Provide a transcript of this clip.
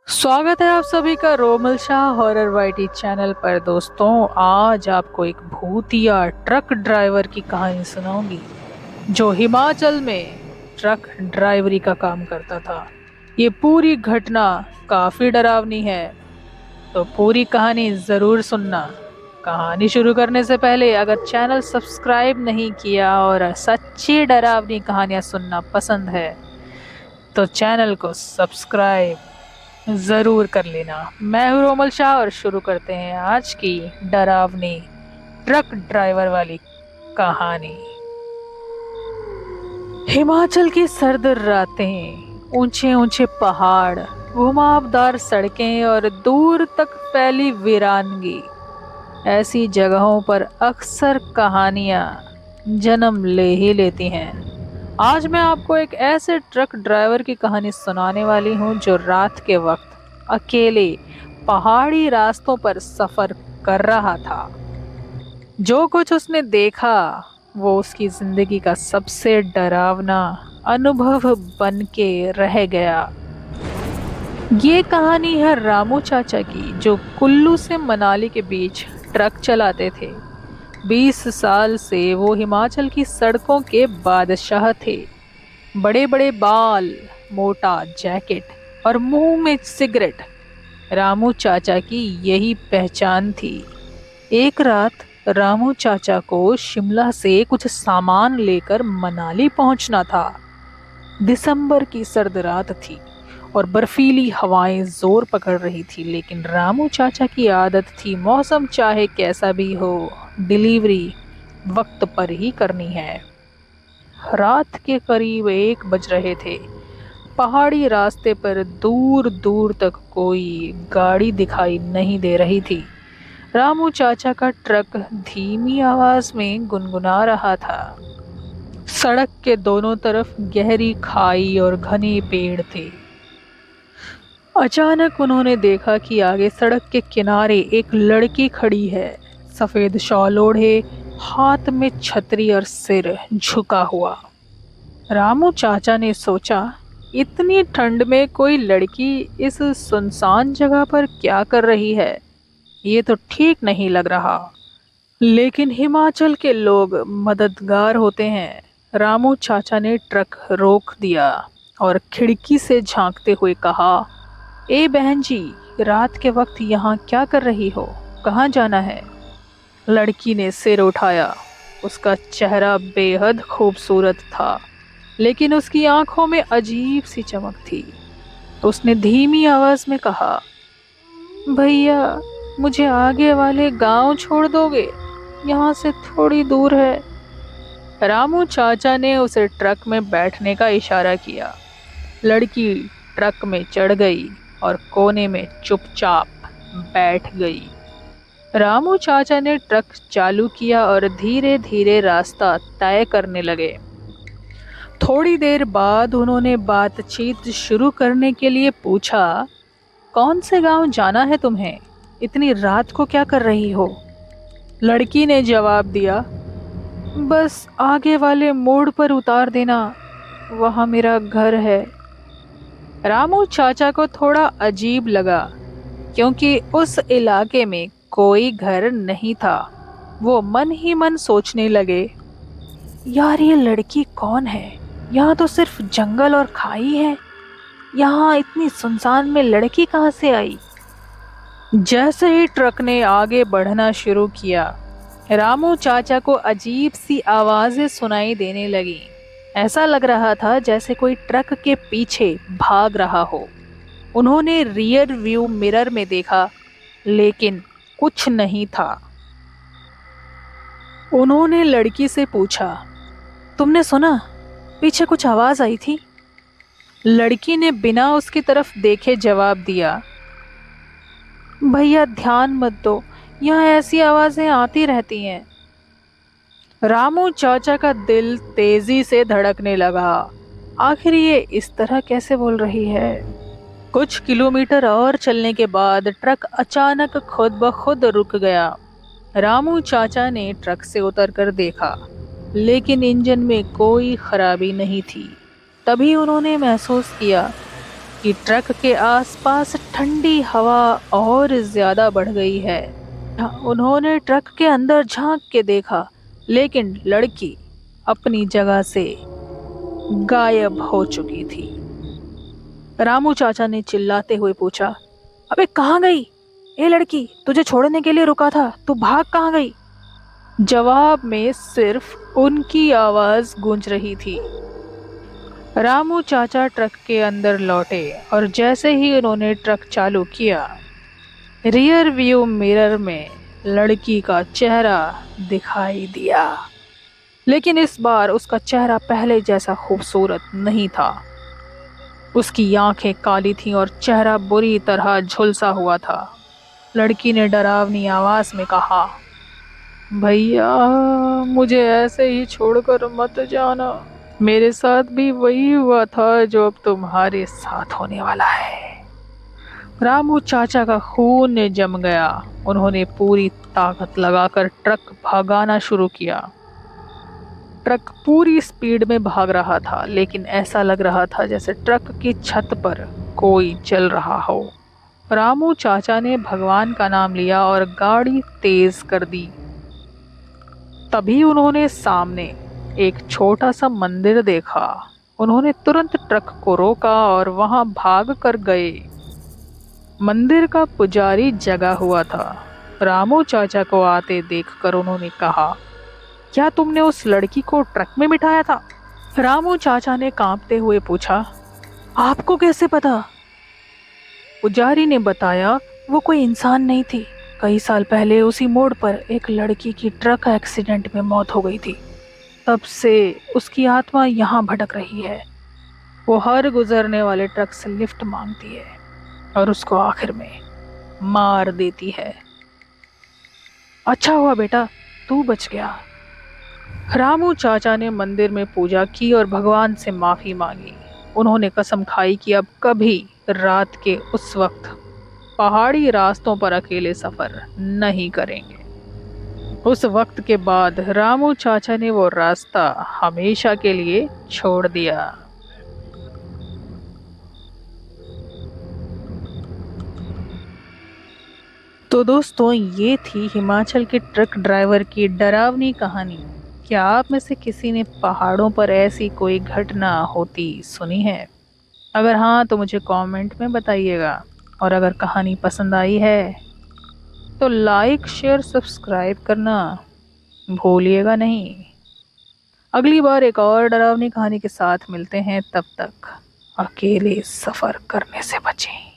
स्वागत है आप सभी का रोमल शाह हॉरर वाइटी चैनल पर। दोस्तों, आज आपको एक भूतिया ट्रक ड्राइवर की कहानी सुनाऊंगी जो हिमाचल में ट्रक ड्राइवरी का काम करता था। ये पूरी घटना काफी डरावनी है, तो पूरी कहानी जरूर सुनना। कहानी शुरू करने से पहले अगर चैनल सब्सक्राइब नहीं किया और सच्ची डरावनी कहानियां सुनना पसंद है तो चैनल को सब्सक्राइब जरूर कर लेना। मैं हूं रोमल शाह और शुरू करते हैं आज की डरावनी ट्रक ड्राइवर वाली कहानी। हिमाचल की सर्द रातें, ऊंचे ऊंचे पहाड़, घुमावदार सड़कें और दूर तक फैली वीरानगी, ऐसी जगहों पर अक्सर कहानियां जन्म ले ही लेती हैं। आज मैं आपको एक ऐसे ट्रक ड्राइवर की कहानी सुनाने वाली हूँ जो रात के वक्त अकेले पहाड़ी रास्तों पर सफर कर रहा था। जो कुछ उसने देखा वो उसकी जिंदगी का सबसे डरावना अनुभव बन के रह गया। ये कहानी है रामू चाचा की, जो कुल्लू से मनाली के बीच ट्रक चलाते थे। 20 साल से वो हिमाचल की सड़कों के बादशाह थे। बड़े बड़े बाल, मोटा जैकेट और मुंह में सिगरेट, रामू चाचा की यही पहचान थी। एक रात रामू चाचा को शिमला से कुछ सामान लेकर मनाली पहुंचना था। दिसंबर की सर्द रात थी और बर्फीली हवाएं जोर पकड़ रही थी, लेकिन रामू चाचा की आदत थी मौसम चाहे कैसा भी हो, डिलीवरी वक्त पर ही करनी है। रात के करीब 1 बज रहे थे। पहाड़ी रास्ते पर दूर दूर तक कोई गाड़ी दिखाई नहीं दे रही थी। रामू चाचा का ट्रक धीमी आवाज में गुनगुना रहा था। सड़क के दोनों तरफ गहरी खाई और घने पेड़ थे। अचानक उन्होंने देखा कि आगे सड़क के किनारे एक लड़की खड़ी है, सफेद शॉल ओढ़े, हाथ में छतरी और सिर झुका हुआ। रामू चाचा ने सोचा, इतनी ठंड में कोई लड़की इस सुनसान जगह पर क्या कर रही है? ये तो ठीक नहीं लग रहा। लेकिन हिमाचल के लोग मददगार होते हैं। रामू चाचा ने ट्रक रोक दिया और खिड़की से झांकते हुए कहा, ए बहन जी, रात के वक्त यहाँ क्या कर रही हो? कहाँ जाना है? लड़की ने सिर उठाया। उसका चेहरा बेहद खूबसूरत था, लेकिन उसकी आंखों में अजीब सी चमक थी। उसने धीमी आवाज में कहा, भैया, मुझे आगे वाले गांव छोड़ दोगे? यहाँ से थोड़ी दूर है। रामू चाचा ने उसे ट्रक में बैठने का इशारा किया। लड़की ट्रक में चढ़ गई और कोने में चुपचाप बैठ गई। रामू चाचा ने ट्रक चालू किया और धीरे धीरे रास्ता तय करने लगे। थोड़ी देर बाद उन्होंने बातचीत शुरू करने के लिए पूछा, कौन से गांव जाना है तुम्हें? इतनी रात को क्या कर रही हो? लड़की ने जवाब दिया, बस आगे वाले मोड़ पर उतार देना, वहां मेरा घर है। रामू चाचा को थोड़ा अजीब लगा, क्योंकि उस इलाके में कोई घर नहीं था। वो मन ही मन सोचने लगे, यार ये लड़की कौन है? यहाँ तो सिर्फ जंगल और खाई है, यहाँ इतनी सुनसान में लड़की कहाँ से आई? जैसे ही ट्रक ने आगे बढ़ना शुरू किया, रामू चाचा को अजीब सी आवाजें सुनाई देने लगी। ऐसा लग रहा था जैसे कोई ट्रक के पीछे भाग रहा हो। उन्होंने रियर व्यू मिरर में देखा, लेकिन कुछ नहीं था। उन्होंने लड़की से पूछा, तुमने सुना? पीछे कुछ आवाज आई थी। लड़की ने बिना उसकी तरफ देखे जवाब दिया, भैया ध्यान मत दो, यहाँ ऐसी आवाजें आती रहती हैं। रामू चाचा का दिल तेजी से धड़कने लगा। आखिर ये इस तरह कैसे बोल रही है? कुछ किलोमीटर और चलने के बाद ट्रक अचानक खुद ब खुद रुक गया। रामू चाचा ने ट्रक से उतरकर देखा, लेकिन इंजन में कोई खराबी नहीं थी। तभी उन्होंने महसूस किया कि ट्रक के आसपास ठंडी हवा और ज्यादा बढ़ गई है। उन्होंने ट्रक के अंदर झांक के देखा, लेकिन लड़की अपनी जगह से गायब हो चुकी थी। रामू चाचा ने चिल्लाते हुए पूछा, अबे कहाँ गई? ए लड़की, तुझे छोड़ने के लिए रुका था, तू भाग कहाँ गई? जवाब में सिर्फ उनकी आवाज गूंज रही थी। रामू चाचा ट्रक के अंदर लौटे और जैसे ही उन्होंने ट्रक चालू किया, रियर व्यू मिरर में लड़की का चेहरा दिखाई दिया। लेकिन इस बार उसका चेहरा पहले जैसा खूबसूरत नहीं था। उसकी आंखें काली थीं और चेहरा बुरी तरह झुलसा हुआ था। लड़की ने डरावनी आवाज में कहा, भैया, मुझे ऐसे ही छोड़कर मत जाना। मेरे साथ भी वही हुआ था जो अब तुम्हारे साथ होने वाला है। रामू चाचा का खून जम गया। उन्होंने पूरी ताकत लगाकर ट्रक भगाना शुरू किया। ट्रक पूरी स्पीड में भाग रहा था, लेकिन ऐसा लग रहा था जैसे ट्रक की छत पर कोई चल रहा हो। रामू चाचा ने भगवान का नाम लिया और गाड़ी तेज कर दी। तभी उन्होंने सामने एक छोटा सा मंदिर देखा। उन्होंने तुरंत ट्रक को रोका और वहां भाग कर गए। मंदिर का पुजारी जगा हुआ था। रामू चाचा को आते देखकर उन्होंने कहा, क्या तुमने उस लड़की को ट्रक में बिठाया था? रामू चाचा ने कांपते हुए पूछा, आपको कैसे पता? पुजारी ने बताया, वो कोई इंसान नहीं थी। कई साल पहले उसी मोड़ पर एक लड़की की ट्रक एक्सीडेंट में मौत हो गई थी। तब से उसकी आत्मा यहाँ भटक रही है। वो हर गुजरने वाले ट्रक से लिफ्ट मांगती है और उसको आखिर में मार देती है। अच्छा हुआ बेटा, तू बच गया। रामू चाचा ने मंदिर में पूजा की और भगवान से माफी मांगी। उन्होंने कसम खाई कि अब कभी रात के उस वक्त पहाड़ी रास्तों पर अकेले सफर नहीं करेंगे। उस वक्त के बाद रामू चाचा ने वो रास्ता हमेशा के लिए छोड़ दिया। तो दोस्तों, ये थी हिमाचल के ट्रक ड्राइवर की डरावनी कहानी। क्या आप में से किसी ने पहाड़ों पर ऐसी कोई घटना होती सुनी है? अगर हाँ, तो मुझे कमेंट में बताइएगा। और अगर कहानी पसंद आई है तो लाइक, शेयर, सब्सक्राइब करना भूलिएगा नहीं। अगली बार एक और डरावनी कहानी के साथ मिलते हैं। तब तक अकेले सफ़र करने से बचें।